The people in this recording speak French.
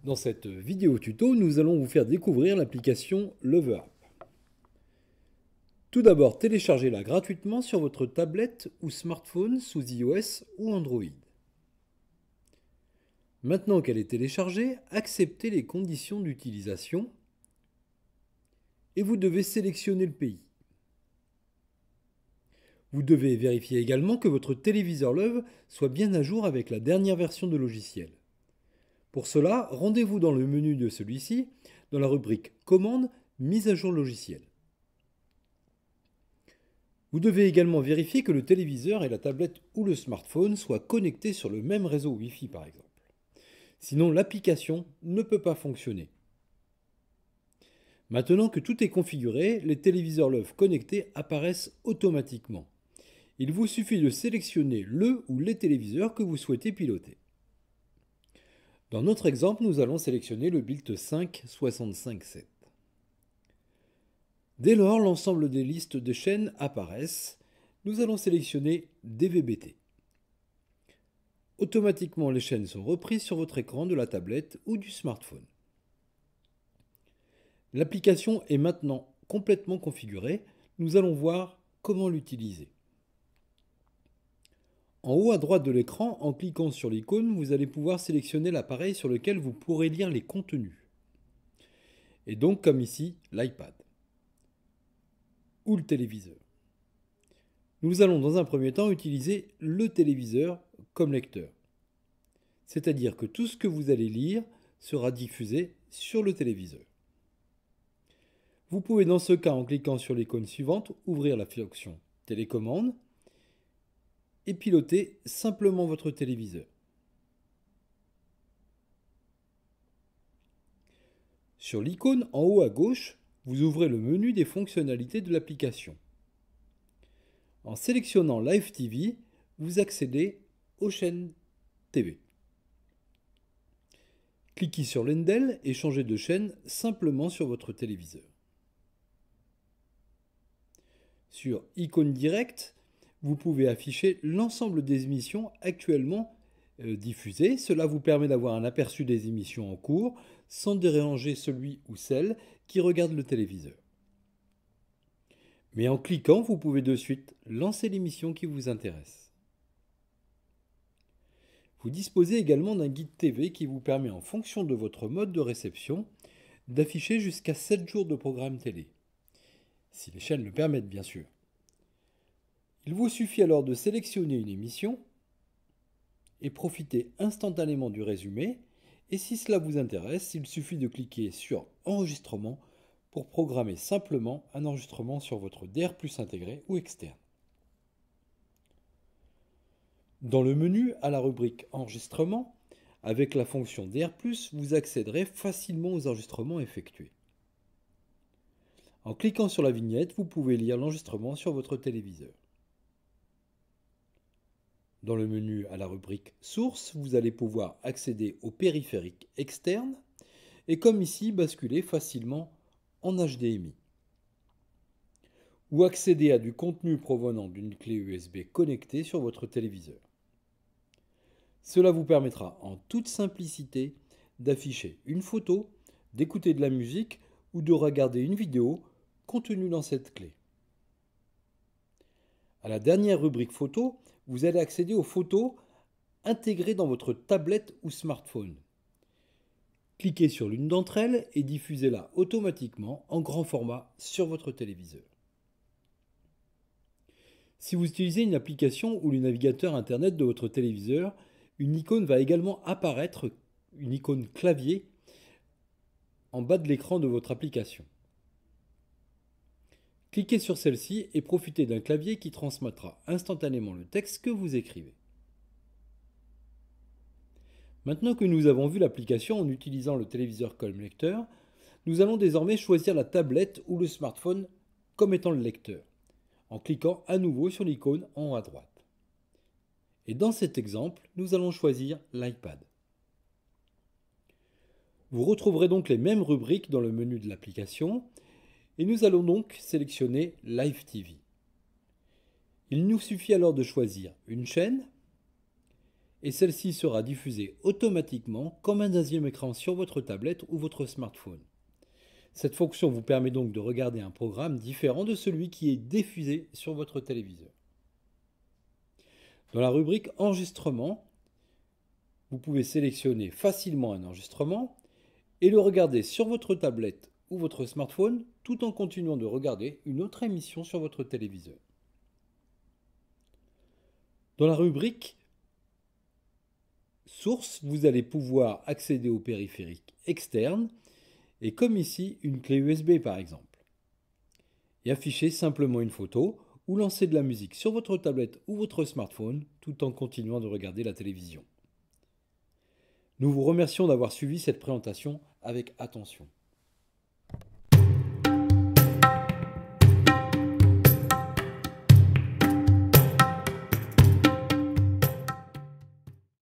Dans cette vidéo tuto, nous allons vous faire découvrir l'application Lover App. Tout d'abord, téléchargez-la gratuitement sur votre tablette ou smartphone sous iOS ou Android. Maintenant qu'elle est téléchargée, acceptez les conditions d'utilisation et vous devez sélectionner le pays. Vous devez vérifier également que votre téléviseur Love soit bien à jour avec la dernière version de logiciel. Pour cela, rendez-vous dans le menu de celui-ci, dans la rubrique Commandes, mise à jour logiciel. Vous devez également vérifier que le téléviseur et la tablette ou le smartphone soient connectés sur le même réseau Wi-Fi par exemple. Sinon, l'application ne peut pas fonctionner. Maintenant que tout est configuré, les téléviseurs Love connectés apparaissent automatiquement. Il vous suffit de sélectionner le ou les téléviseurs que vous souhaitez piloter. Dans notre exemple, nous allons sélectionner le Built 5 65.7. Dès lors, l'ensemble des listes de chaînes apparaissent. Nous allons sélectionner DVB-T. Automatiquement, les chaînes sont reprises sur votre écran de la tablette ou du smartphone. L'application est maintenant complètement configurée. Nous allons voir comment l'utiliser. En haut à droite de l'écran, en cliquant sur l'icône, vous allez pouvoir sélectionner l'appareil sur lequel vous pourrez lire les contenus. Et donc, comme ici, l'iPad ou le téléviseur. Nous allons dans un premier temps utiliser le téléviseur comme lecteur. C'est-à-dire que tout ce que vous allez lire sera diffusé sur le téléviseur. Vous pouvez dans ce cas, en cliquant sur l'icône suivante, ouvrir la fonction télécommande et piloter simplement votre téléviseur. Sur l'icône en haut à gauche, vous ouvrez le menu des fonctionnalités de l'application. En sélectionnant Live TV, vous accédez aux chaînes TV. Cliquez sur l'Endel et changez de chaîne simplement sur votre téléviseur. Sur Icône directe, vous pouvez afficher l'ensemble des émissions actuellement diffusées. Cela vous permet d'avoir un aperçu des émissions en cours sans déranger celui ou celle qui regarde le téléviseur. Mais en cliquant, vous pouvez de suite lancer l'émission qui vous intéresse. Vous disposez également d'un guide TV qui vous permet, en fonction de votre mode de réception, d'afficher jusqu'à 7 jours de programme télé. Si les chaînes le permettent, bien sûr. Il vous suffit alors de sélectionner une émission et profiter instantanément du résumé. Et si cela vous intéresse, il suffit de cliquer sur Enregistrement pour programmer simplement un enregistrement sur votre DR+ intégré ou externe. Dans le menu à la rubrique Enregistrement, avec la fonction DR+, vous accéderez facilement aux enregistrements effectués. En cliquant sur la vignette, vous pouvez lire l'enregistrement sur votre téléviseur. Dans le menu à la rubrique Sources, vous allez pouvoir accéder au périphérique externe et comme ici, basculer facilement en HDMI. Ou accéder à du contenu provenant d'une clé USB connectée sur votre téléviseur. Cela vous permettra en toute simplicité d'afficher une photo, d'écouter de la musique ou de regarder une vidéo contenue dans cette clé. À la dernière rubrique photo, vous allez accéder aux photos intégrées dans votre tablette ou smartphone. Cliquez sur l'une d'entre elles et diffusez-la automatiquement en grand format sur votre téléviseur. Si vous utilisez une application ou le navigateur Internet de votre téléviseur, une icône va également apparaître, une icône clavier, en bas de l'écran de votre application. Cliquez sur celle-ci et profitez d'un clavier qui transmettra instantanément le texte que vous écrivez. Maintenant que nous avons vu l'application en utilisant le téléviseur comme lecteur, nous allons désormais choisir la tablette ou le smartphone comme étant le lecteur, en cliquant à nouveau sur l'icône en haut à droite. Et dans cet exemple, nous allons choisir l'iPad. Vous retrouverez donc les mêmes rubriques dans le menu de l'application, et nous allons donc sélectionner Live TV. Il nous suffit alors de choisir une chaîne et celle-ci sera diffusée automatiquement comme un deuxième écran sur votre tablette ou votre smartphone. Cette fonction vous permet donc de regarder un programme différent de celui qui est diffusé sur votre téléviseur. Dans la rubrique Enregistrement, vous pouvez sélectionner facilement un enregistrement et le regarder sur votre tablette ou votre smartphone tout en continuant de regarder une autre émission sur votre téléviseur. Dans la rubrique Source, vous allez pouvoir accéder au périphérique externe et comme ici une clé USB par exemple. Et afficher simplement une photo ou lancer de la musique sur votre tablette ou votre smartphone tout en continuant de regarder la télévision. Nous vous remercions d'avoir suivi cette présentation avec attention.